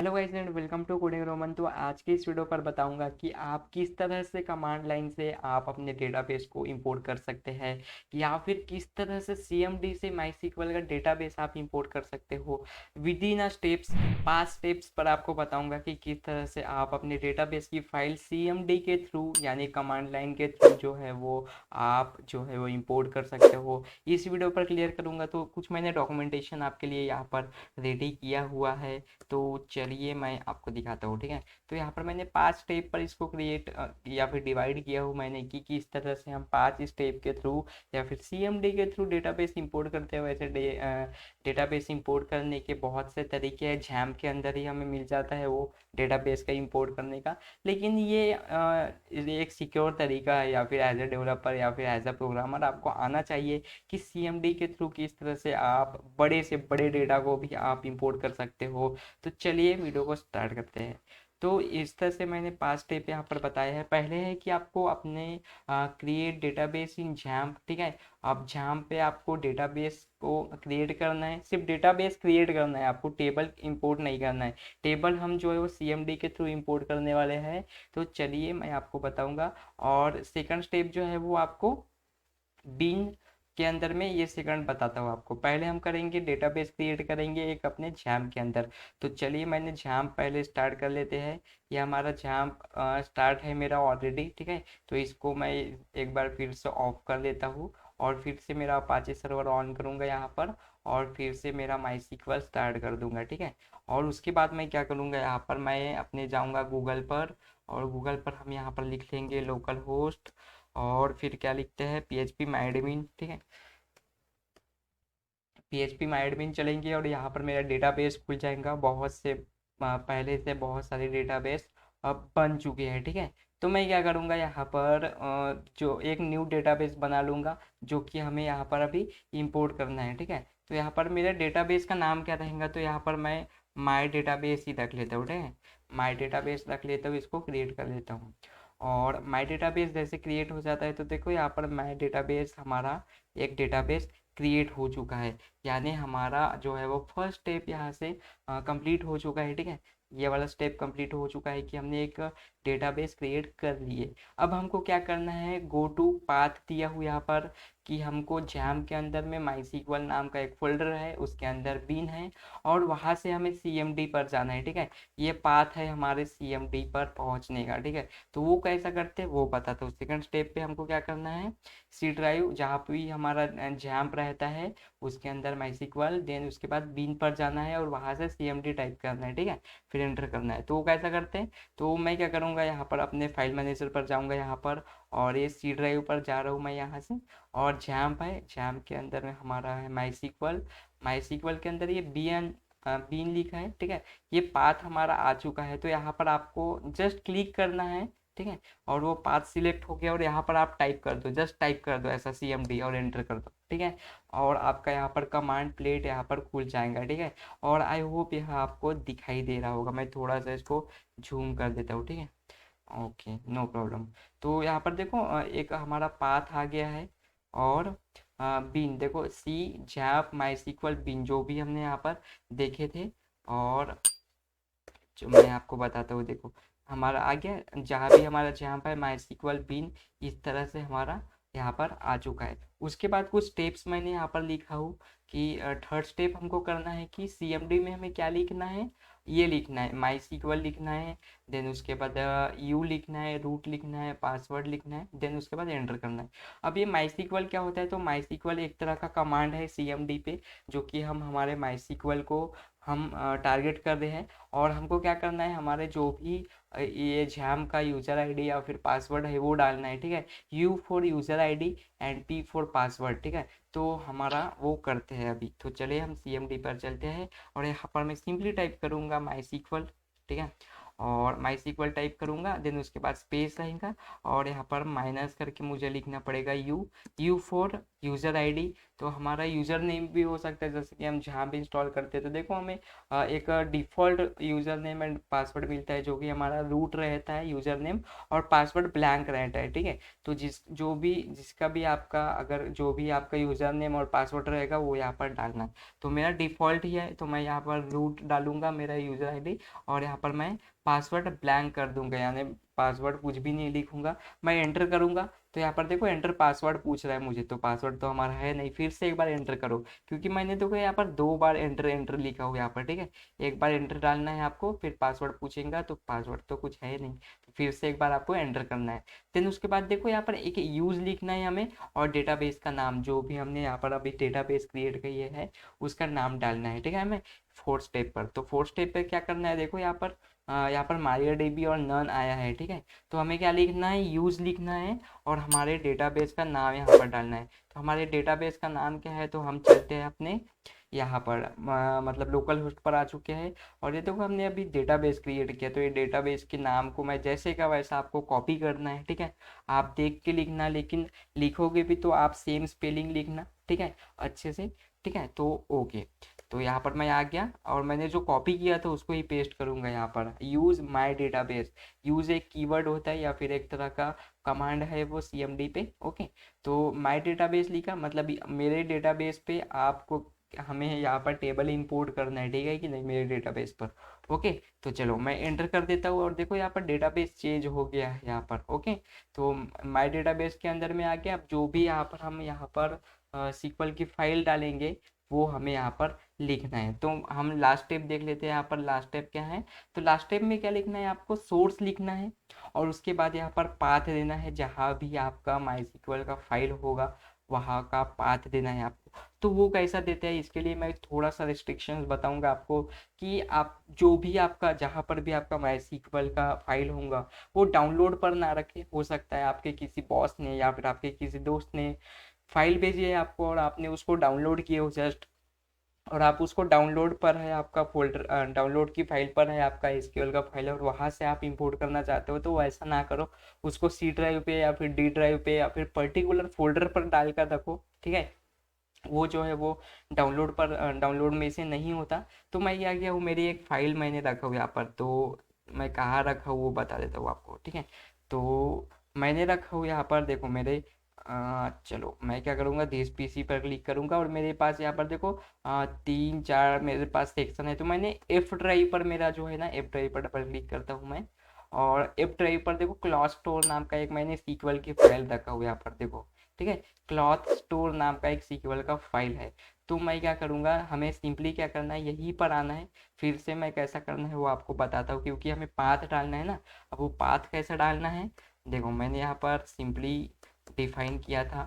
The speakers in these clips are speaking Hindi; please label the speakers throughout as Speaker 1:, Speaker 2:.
Speaker 1: Hello guys and welcome to coding Roman. तो आज की इस वीडियो पर बताऊंगा कि आप किस तरह से कमांड लाइन से आप अपने डेटाबेस को इंपोर्ट कर सकते हैं या फिर किस तरह से सीएमडी से माईसीक्वल का डेटाबेस आप इंपोर्ट कर सकते हो with in a steps. 5 steps पर आपको बताऊंगा कि किस तरह से आप अपने डेटाबेस की फाइल सीएमडी के थ्रू यानी कमांड लाइन के थ्रू जो है वो आप जो है वो इंपोर्ट कर सकते हो। इस वीडियो पर क्लियर करूंगा। तो कुछ मैंने डॉक्यूमेंटेशन आपके लिए यहाँ पर रेडी किया हुआ है, तो चलिए मैं आपको दिखाता हूँ। ठीक है, तो यहाँ पर मैंने 5 स्टेप पर इसको क्रिएट या फिर डिवाइड किया हूँ मैंने कि किस तरह से हम 5 स्टेप के थ्रू या फिर सीएमडी के थ्रू डेटाबेस इंपोर्ट करते हैं। वैसे डेटाबेस इंपोर्ट करने के बहुत से तरीके हैं, जैम के अंदर ही हमें मिल जाता है वो डेटाबेस का इंपोर्ट करने का। लेकिन ये एक सिक्योर तरीका है, या फिर एज ए डेवलपर या फिर एज अ प्रोग्रामर आपको आना चाहिए कि सीएमडी के थ्रू किस तरह से आप बड़े से बड़े डेटा को भी आप इंपोर्ट कर सकते हो। तो चलिए वीडियो को स्टार्ट करते हैं। तो इस तरह से मैंने 5 स्टेप यहाँ पर बताया है। पहले है कि आपको अपने क्रिएट डेटाबेस इन जैम। ठीक है, अब जैम पे आपको डेटाबेस को क्रिएट करना है, सिर्फ डेटाबेस क्रिएट करना है, आपको टेबल इंपोर्ट नहीं करना है। टेबल हम जो है वो सीएमडी के थ्रू इंपोर्ट करने वाले हैं। तो चलिए मैं आपको बताऊंगा। और सेकंड स्टेप जो है वो आपको बीन के अंदर में ये सेकंड बताता हूँ आपको। पहले हम करेंगे डेटाबेस क्रिएट करेंगे एक अपने जैम के अंदर। तो चलिए मैंने जैम पहले स्टार्ट कर लेते हैं। ये हमारा जैम स्टार्ट है मेरा ऑलरेडी। ठीक है, तो इसको मैं एक बार फिर से ऑफ कर लेता हूँ और फिर से मेरा अपाचे सर्वर ऑन करूँगा यहाँ पर, और फिर से मेरा माईसीक्वल स्टार्ट कर दूंगा। ठीक है, और उसके बाद मैं क्या करूँगा, यहाँ पर मैं अपने जाऊँगा गूगल पर, और गूगल पर हम यहाँ पर लिख लेंगे लोकल होस्ट, और फिर क्या लिखते हैं php माइडमिन। ठीक है, php माइडमिन चलेंगे और यहाँ पर मेरा डेटाबेस खुल जाएगा। बहुत से पहले से बहुत सारे डेटाबेस अब बन चुके हैं। ठीक है, तो मैं क्या करूँगा यहाँ पर जो एक न्यू डेटाबेस बना लूँगा जो कि हमें यहाँ पर अभी इंपोर्ट करना है। ठीक है, तो यहाँ पर मेरे डेटाबेस का नाम क्या रहेगा, तो यहाँ पर मैं माई डेटाबेस ही रख लेता हूँ। ठीक है, माई डेटाबेस रख लेता हूँ, इसको क्रिएट कर लेता हूँ। और माई डेटाबेस जैसे क्रिएट हो जाता है तो देखो यहाँ पर माई डेटाबेस हमारा एक डेटाबेस क्रिएट हो चुका है, यानी हमारा जो है वो फर्स्ट स्टेप यहाँ से कंप्लीट हो चुका है। ठीक है, ये वाला स्टेप कंप्लीट हो चुका है कि हमने एक डेटाबेस क्रिएट कर लिए। अब हमको क्या करना है, गो टू पाथ दिया हुआ यहाँ पर कि हमको जैम के अंदर में माईसीक्वल नाम का एक फोल्डर है, उसके अंदर बीन है, और वहाँ से हमें सीएमडी पर जाना है। ठीक है, ये पाथ है हमारे सीएमडी पर पहुँचने का। ठीक है, तो वो कैसा करते हैं वो बताता हूँ। सेकंड स्टेप पे हमको क्या करना है, सी ड्राइव जहाँ पे भी हमारा जैम्प रहता है उसके अंदर माईसीक्वल, देन उसके बाद बीन पर जाना है और वहाँ से सीएमडी टाइप करना है। ठीक है, फिर एंटर करना है। तो वो कैसा करते हैं, तो मैं क्या करूँगा, यहाँ पर अपने फाइल मैनेजर पर जाऊँगा यहाँ पर, और ये सी ड्राइव पर जा रहा हूँ मैं यहाँ से, और जैम्प है, जैम्प के अंदर में हमारा है माईसीक्वल। माईसीक्वल के अंदर ये बीन लिखा है। ठीक है, ये पाथ हमारा आ चुका है, तो यहाँ पर आपको जस्ट क्लिक करना है। ठीक है, और वो पाथ सिलेक्ट हो गया और यहाँ पर आप टाइप कर दो, जस्ट टाइप कर दो ऐसा सीएमडी और एंटर कर दो। ठीक है, और आपका यहाँ पर कमांड प्लेट यहाँ पर खुल जाएगा। ठीक है, और आई होप यहाँ आपको दिखाई दे रहा होगा, मैं थोड़ा सा इसको झूम कर देता हूँ। ठीक है, ओके, नो प्रॉब्लम। तो यहाँ पर देखो एक हमारा पाथ आ गया है, और बीन देखो, सी जैप माई सीक्वल बीन जो भी हमने यहाँ पर देखे थे, और जो मैं आपको बताता हूँ देखो हमारा आ गया, जहाँ भी हमारा जहाँ पर माई सीक्वल बीन इस तरह से हमारा यहाँ पर आ चुका है। उसके बाद कुछ स्टेप्स मैंने यहाँ पर लिखा हूँ कि थर्ड स्टेप हमको करना है कि सीएमडी में हमें क्या लिखना है, ये लिखना है माई सीक्वल लिखना है, देन उसके बाद यू लिखना है, रूट लिखना है, पासवर्ड लिखना है, देन उसके बाद एंटर करना है। अब ये माई सीक्वल क्या होता है, तो माई सीक्वल एक तरह का कमांड है सीएमडी पे, जो कि हम हमारे माई सीक्वल को हम टारगेट कर रहे हैं। और हमको क्या करना है, हमारे जो भी ये जैम का यूज़र आईडी या फिर पासवर्ड है वो डालना है। ठीक है, you for user ID and P for password. ठीक है, तो हमारा वो करते हैं अभी। तो चलिए हम सीएमडी पर चलते हैं, और यहाँ पर मैं सिंपली टाइप करूँगा माई सीक्वल। ठीक है, और माई सीक्वल टाइप करूँगा, देन उसके बाद स्पेस रहेगा, और यहाँ पर माइनस करके मुझे लिखना पड़ेगा you, you for user ID, तो हमारा यूज़र नेम भी हो सकता है, जैसे कि हम जहाँ भी इंस्टॉल करते हैं तो देखो हमें एक default user name and password मिलता है, जो कि हमारा रूट रहता है यूज़र नेम, और पासवर्ड ब्लैंक रहता है, ठीक है। तो जिसका भी आपका, अगर जो भी आपका यूज़र नेम और पासवर्ड रहेगा वो यहाँ पर डालना है। तो मेरा डिफ़ॉल्ट ही है, तो मैं यहाँ पर रूट डालूंगा मेरा यूज़र आईडी, और यहाँ पर मैं पासवर्ड ब्लैंक कर दूंगा, यानी पासवर्ड कुछ भी नहीं लिखूंगा। मैं एंटर करूंगा, तो यहाँ पर देखो एंटर पासवर्ड पूछ रहा है मुझे, तो पासवर्ड तो हमारा है नहीं, फिर से एक बार एंटर करो, क्योंकि मैंने देखो यहाँ पर 2 बार एंटर एंटर लिखा हुआ यहाँ पर, ठीक है। एक बार एंटर डालना है आपको, फिर पासवर्ड पूछेगा, तो पासवर्ड तो कुछ है नहीं, तो फिर से एक बार आपको एंटर करना है। देन उसके बाद देखो यहाँ पर एक यूज़ लिखना है हमें, और डेटाबेस का नाम, जो भी हमने यहाँ पर अभी डेटाबेस क्रिएट किया है उसका नाम डालना है, ठीक है। हमें फोर्थ स्टेप पर, तो फोर्थ स्टेप पर क्या करना है, देखो यहाँ पर MariaDB और नन आया है, ठीक है। तो हमें क्या लिखना है, यूज़ लिखना है, और हमारे डेटाबेस का नाम यहाँ पर डालना है। तो हमारे डेटाबेस का नाम क्या है, तो हम चलते हैं अपने यहाँ पर मतलब लोकल होस्ट पर आ चुके हैं। और ये देखो हमने अभी डेटाबेस क्रिएट किया, तो ये डेटाबेस के नाम को मैं जैसे का वैसा आपको कॉपी करना है, ठीक है। आप देख के लिखना, लेकिन लिखोगे भी तो आप सेम स्पेलिंग लिखना, ठीक है, अच्छे से, ठीक है। तो ओके, तो यहाँ पर मैं आ गया, और मैंने जो कॉपी किया था उसको ही पेस्ट करूंगा यहाँ पर। यूज़ माई डेटाबेस, यूज़ एक कीवर्ड होता है या फिर एक तरह का कमांड है वो CMD पे, ओके। तो माई डेटाबेस लिखा, मतलब मेरे डेटाबेस पे आपको, हमें यहाँ पर टेबल इंपोर्ट करना है, ठीक है कि नहीं, मेरे डेटाबेस पर, ओके। तो चलो मैं एंटर कर देता हूँ, और देखो यहाँ पर डेटाबेस चेंज हो गया है यहाँ पर, ओके। तो माई डेटाबेस के अंदर में आ गया। अब जो भी यहाँ पर हम यहाँ पर SQL की फाइल डालेंगे वो हमें यहाँ पर लिखना है। तो हम लास्ट स्टेप देख लेते हैं, यहाँ पर लास्ट स्टेप क्या है। तो लास्ट स्टेप में क्या लिखना है, आपको सोर्स लिखना है, और उसके बाद यहाँ पर पाथ देना है, जहाँ भी आपका MySQL का फाइल होगा वहाँ का पाथ देना है आपको। तो वो कैसा देते हैं, इसके लिए मैं थोड़ा सा रिस्ट्रिक्शंस बताऊंगा आपको, कि आप जो भी आपका, जहाँ पर भी आपका MySQL का फाइल होगा वो डाउनलोड पर ना रखें। हो सकता है आपके किसी बॉस ने या फिर आपके किसी दोस्त ने फाइल भेजी है आपको, और आपने उसको डाउनलोड किए हो जस्ट, और आप उसको डाउनलोड पर है आपका फोल्डर, डाउनलोड की फाइल पर है आपका SQL का फाइल है, और वहां से आप इंपोर्ट करना चाहते हो, तो ऐसा ना करो। उसको C ड्राइव पे या फिर D ड्राइव पे या फिर पर्टिकुलर फोल्डर पर डाल कर रखो, ठीक है। वो जो है वो डाउनलोड पर, डाउनलोड में से नहीं होता। तो मैं क्या किया हूँ, मेरी एक फाइल मैंने रखा हुआ यहाँ पर, तो मैं कहाँ रखा हूँ वो बता देता हूँ आपको, ठीक है। तो मैंने रखा हूँ यहाँ पर, देखो मेरे चलो मैं क्या करूँगा, दिस PC पर क्लिक करूँगा, और मेरे पास यहाँ पर देखो 3 4 मेरे पास सेक्शन है। तो मैंने F ड्राइव पर, मेरा जो है ना F ड्राइव पर डबल क्लिक करता हूँ मैं, और F ड्राइव पर देखो क्लॉथ स्टोर नाम का एक मैंने SQL की फाइल रखा हुआ यहाँ पर, देखो, ठीक है। क्लॉथ स्टोर नाम का एक SQL का फाइल है। तो मैं क्या करूँगा, हमें सिंपली क्या करना है, यहीं पर आना है। फिर से मैं कैसा करना है वो आपको बताता हूँ, क्योंकि हमें पाथ डालना है ना। अब वो पाथ कैसा डालना है, देखो मैंने यहाँ पर सिंपली डिफाइन किया था,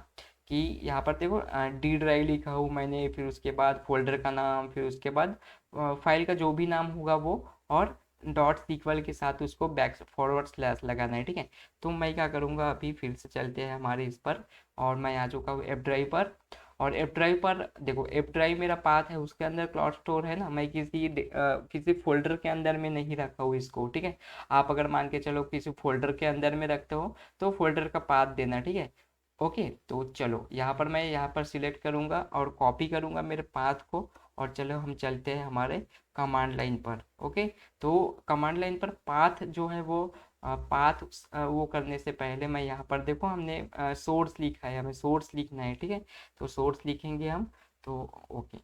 Speaker 1: कि यहाँ पर देखो D ड्राइव लिखा हूँ मैंने, फिर उसके बाद फोल्डर का नाम, फिर उसके बाद फाइल का जो भी नाम होगा वो, और .SQL के साथ उसको बैक फॉरवर्ड स्लैश लगाना है, ठीक है। तो मैं क्या करूँगा, अभी फिर से चलते हैं हमारे इस पर, और मैं आ चुका हूँ F ड्राइव पर। और F ड्राइव पर देखो, F ड्राइव मेरा पाथ है, उसके अंदर क्लाउड स्टोर है ना, मैं किसी फोल्डर के अंदर में नहीं रखा हूँ इसको, ठीक है। आप अगर मान के चलो किसी फोल्डर के अंदर में रखते हो, तो फोल्डर का पाथ देना, ठीक है। ओके, तो चलो यहाँ पर मैं यहाँ पर सिलेक्ट करूँगा और कॉपी करूँगा मेरे पाथ को, और चलो हम चलते हैं हमारे कमांड लाइन पर, ओके। तो कमांड लाइन पर पाथ जो है वो, पाथ वो करने से पहले मैं यहाँ पर देखो, हमने सोर्स लिखा है, हमें सोर्स लिखना है, ठीक है। तो सोर्स लिखेंगे हम, तो ओके,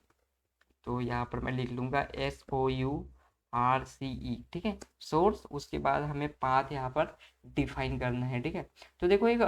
Speaker 1: तो यहाँ पर मैं लिख लूँगा SOURCE, ठीक है, सोर्स। उसके बाद हमें पाथ यहाँ पर डिफाइन करना है, ठीक है। तो देखो एक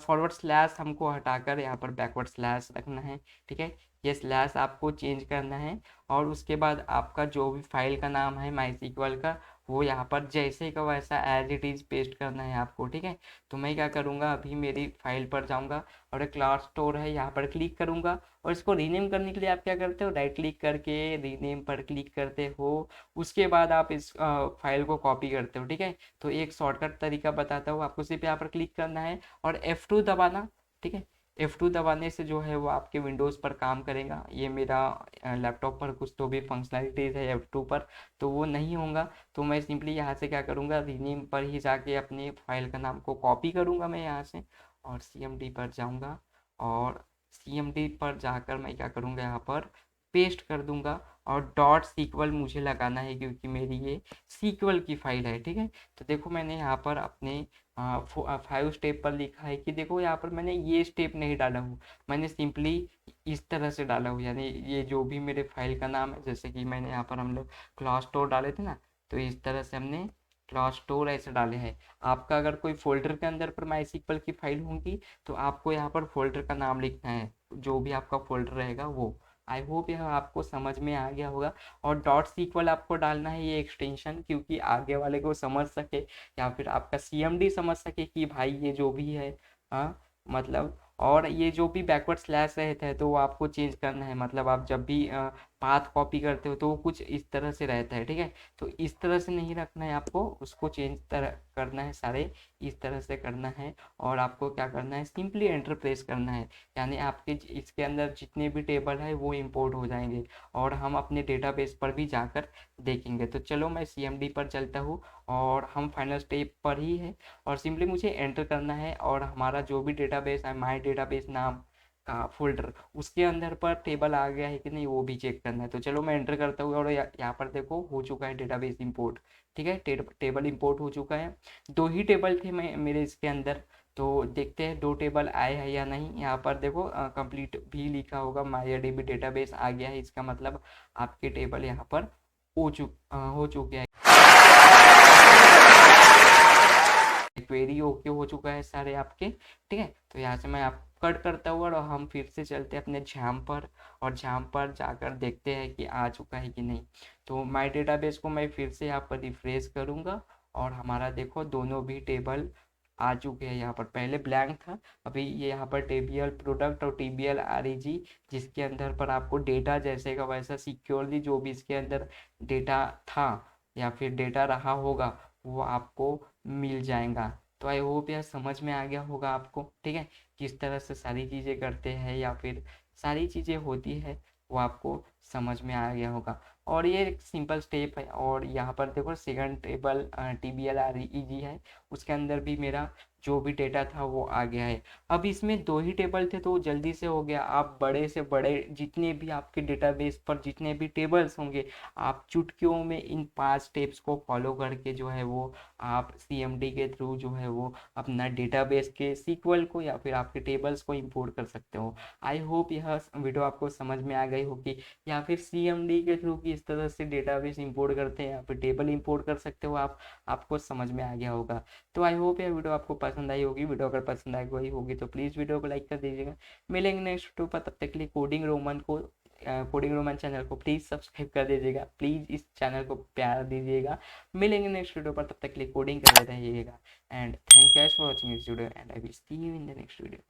Speaker 1: फॉरवर्ड स्लैश हमको हटाकर यहाँ पर बैकवर्ड स्लैश रखना है, ठीक है। ये स्लैश आपको चेंज करना है, और उसके बाद आपका जो भी फाइल का नाम है MySQL का, वो यहाँ पर जैसे का वैसा एज इट इज़ पेस्ट करना है आपको, ठीक है। तो मैं क्या करूँगा, अभी मेरी फाइल पर जाऊँगा, और एक क्लाउड स्टोर है यहाँ पर क्लिक करूँगा, और इसको रीनेम करने के लिए आप क्या करते हो, राइट क्लिक करके रीनेम पर क्लिक करते हो। उसके बाद आप इस फाइल को कॉपी करते हो, ठीक है। तो एक शॉर्टकट तरीका बताता हूँ आपको, सिर्फ यहाँ पर क्लिक करना है और F2 दबाना, ठीक है। F2 दबाने से जो है वो आपके विंडोज़ पर काम करेगा। ये मेरा लैपटॉप पर कुछ तो भी फंक्शनलिटीज़ है F2 पर, तो वो नहीं होगा। तो मैं सिंपली यहाँ से क्या करूँगा, रीनेम पर ही जाके अपनी फाइल का नाम को कॉपी करूँगा मैं यहाँ से, और CMD पर जाऊँगा, और CMD पर जाकर मैं क्या करूँगा, यहाँ पर पेस्ट कर दूंगा और डॉट सीक्वल मुझे लगाना है क्योंकि मेरी ये सीक्वल की फाइल है, ठीक है। तो देखो मैंने यहाँ पर अपने 5 स्टेप पर लिखा है कि देखो यहाँ पर मैंने ये स्टेप नहीं डाला हूँ, मैंने सिंपली इस तरह से डाला हूँ, यानी ये जो भी मेरे फाइल का नाम है, जैसे कि मैंने यहाँ पर हम लोग क्लास स्टोर डाले थे ना, तो इस तरह से हमने क्लास स्टोर ऐसे डाले हैं। आपका अगर कोई फोल्डर के अंदर पर MySQL की फाइल होंगी तो आपको यहाँ पर फोल्डर का नाम लिखना है, जो भी आपका फोल्डर रहेगा वो। आई होप यह आपको समझ में आ गया होगा। और डॉट सीक्वल आपको डालना है ये एक्सटेंशन, क्योंकि आगे वाले को समझ सके या फिर आपका CMD समझ सके कि भाई ये जो भी है, हाँ मतलब। और ये जो भी बैकवर्ड स्लैश रहता है तो वो आपको चेंज करना है, मतलब आप जब भी पाथ कॉपी करते हो तो वो कुछ इस तरह से रहता है, ठीक है। तो इस तरह से नहीं रखना है आपको, उसको चेंज करना है, सारे इस तरह से करना है। और आपको क्या करना है, सिंपली एंटर प्रेस करना है, यानी आपके इसके अंदर जितने भी टेबल है वो इंपोर्ट हो जाएंगे और हम अपने डेटाबेस पर भी जाकर देखेंगे। तो चलो मैं CMD पर चलता हूँ और हम फाइनल स्टेप पर ही है, और सिंपली मुझे एंटर करना है और हमारा जो भी डेटाबेस है, माई डेटाबेस नाम का फोल्डर, उसके अंदर पर टेबल आ गया है कि नहीं वो भी चेक करना है। तो चलो मैं एंटर करता हूँ और यहाँ पर देखो हो चुका है डेटाबेस इंपोर्ट, ठीक है। टेबल इंपोर्ट हो चुका है। 2 ही टेबल थे मेरे इसके अंदर, तो देखते हैं 2 टेबल आए हैं या नहीं। यहाँ पर देखो कंप्लीट भी लिखा होगा, MariaDB डेटाबेस आ गया है, इसका मतलब आपके टेबल यहाँ पर हो चुके हैं। क्वेरी ओके हो चुका है सारे आपके, ठीक है। तो यहाँ से मैं आप कट करता हुआ और हम फिर से चलते हैं अपने झाम पर, और झाम पर जाकर देखते हैं कि आ चुका है कि नहीं। तो माई डेटाबेस को मैं फिर से यहाँ पर रिफ्रेश करूँगा और हमारा देखो दोनों भी टेबल आ चुके हैं। यहाँ पर पहले ब्लैंक था, अभी ये यहाँ पर TBL प्रोडक्ट और TBL REG, जिसके अंदर पर आपको डेटा जैसे का वैसा सिक्योरली जो भी इसके अंदर डेटा था या फिर डेटा रहा होगा वो आपको मिल जाएगा। तो आई होप यह समझ में आ गया होगा आपको, ठीक है, किस तरह से सारी चीज़ें करते हैं या फिर सारी चीज़ें होती है वो आपको समझ में आ गया होगा। और ये एक सिंपल स्टेप है। और यहाँ पर देखो सेकंड टेबल TBL REG है, उसके अंदर भी मेरा जो भी डेटा था वो आ गया है। अब इसमें 2 ही टेबल थे तो जल्दी से हो गया। आप बड़े से बड़े जितने भी आपके डेटाबेस पर जितने भी टेबल्स होंगे, आप चुटकियों में इन 5 स्टेप्स को फॉलो करके जो है वो आप CMD के थ्रू जो है वो अपना डेटाबेस के सीक्वल को या फिर आपके टेबल्स को इंपोर्ट कर सकते हो। आई होप यह वीडियो आपको समझ में आ गई होगी, या फिर CMD के थ्रू किस तरह से डेटाबेस इंपोर्ट करते हैं या फिर टेबल इंपोर्ट कर सकते हो आप, आपको समझ में आ गया होगा। तो आई होप यह वीडियो आपको पसंद आई होगी। वीडियो अगर पसंद आई गई होगी तो प्लीज़ वीडियो को लाइक कर दीजिएगा। मिलेंगे नेक्स्ट वीडियो पर, तब तक के लिए कोडिंग रोमन चैनल को प्लीज़ सब्सक्राइब कर दीजिएगा। प्लीज़ इस चैनल को प्यार दीजिएगा। मिलेंगे नेक्स्ट वीडियो पर, तब तक के लिए कोडिंग करते रहिएगा। And thanks guys for watching this video and I will see you in the next video.